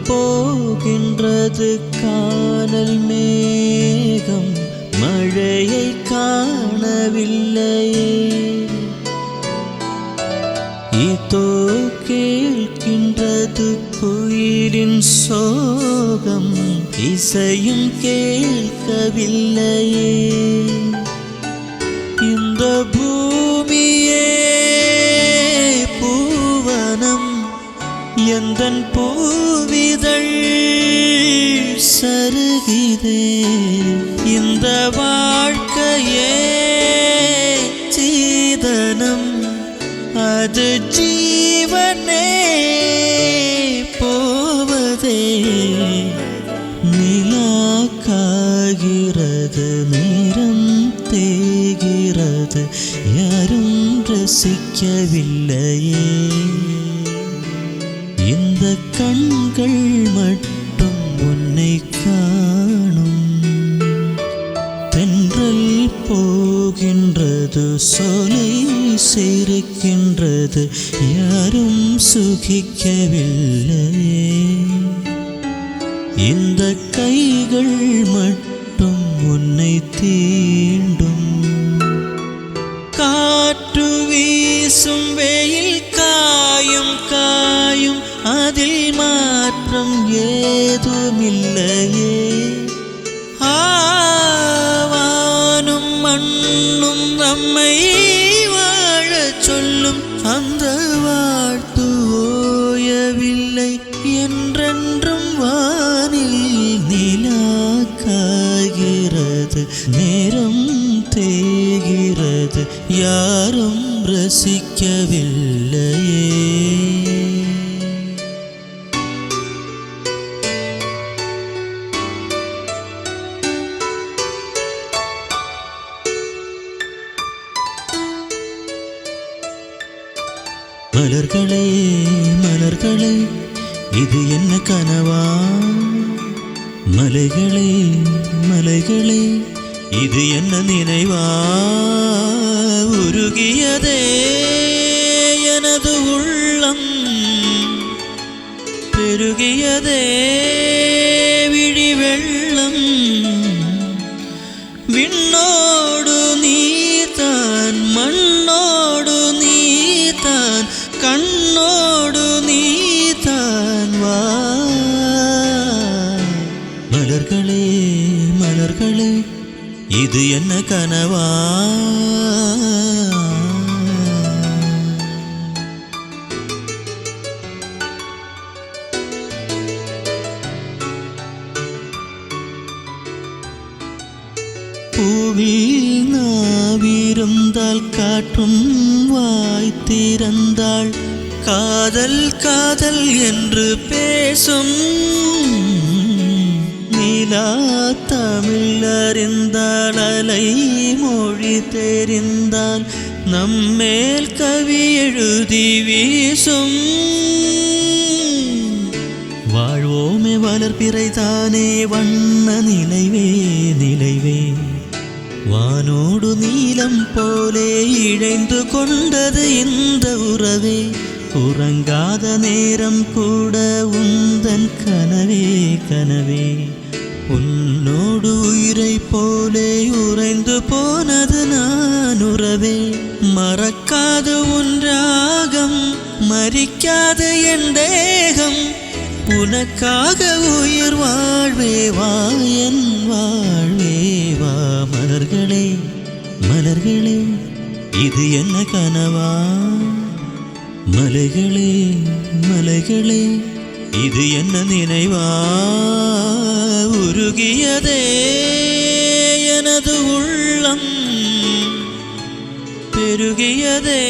போகின்றது கானல் மேகம், மழையை காணவில்லையே. இதோ கேட்கின்றது குயிலின் சோகம், இசையும் கேட்கவில்லையே. இந்த பூமியே பூவனம், எந்தன் பூவிதழ் சருகிதே. இந்த வாழ்க்கையே சீதனம், அது ஜீவனே போவதே. நிலா காகிறது, நேரம் தேகிறது, யாரும் ரசிக்கவில்லையே. இந்த கண்கள் மட்டும் உன்னை காணும். தென்றல் போகின்றது, சோலை சிரிக்கின்றது, யாரும் சுகிக்கவில்லையே. இந்த கைகள் மட்டும் உன்னை தீண்டும். காற்று வீசும் வெயில் காயும் காயும், அதில் மாற்றம் ஏதுமில்லையே. ஆவானும் மண்ணும் நம்மை வாழச் சொல்லும், அந்த வாழ்த்து ஓயவில்லை என்றென்றும். வானில் நிலா காய்கிறது, நேரம் தேய்கிறது, யாரும் ரசிக்கவில்லையே. மலர்களே மலர்களே, இது என்ன கனவா? மலைகளே மலைகளே, இது என்ன நினைவா? உருகியதே எனது உள்ளம், பெருகியதே விழி வெள்ளம். விண்ணோடு நீதான், மண்ணோடு நீதான், கண்ணோடு நீதான் வா. மலர்களே மலர்களே, இது என்ன கனவா? பூவில் நாவிருந்தால் காற்றும் வாய் திறந்தாள், காதல் காதல் என்று பேசும். நிலா தமிழ் அறிந்தால், அலை மொழி தெரிந்தால், நம்மேல் கவி எழுதி வீசும். வாழ்வோமே வளர்பிறைதானே வண்ண நிலைவே நிலைவே. வானோடு நீலம் போலே இழைந்து கொண்டது இந்த உறவே. உறங்காத நேரம் கூட உந்தன் கனவே கனவே. உன்னோடு உயிரை போலே உறைந்து போனது நான் உறவே. மறக்காது உன் ராகம், மரிக்காது என் தேகம், உனக்காக உயிர் வாழ்வே வா என் வாழ்வே வா. மலர்களே மலர்களே, இது என்ன கனவா? மலைகளே மலைகளே, இது என்ன நினைவா? உருகியதே எனது உள்ளம், பெருகியதே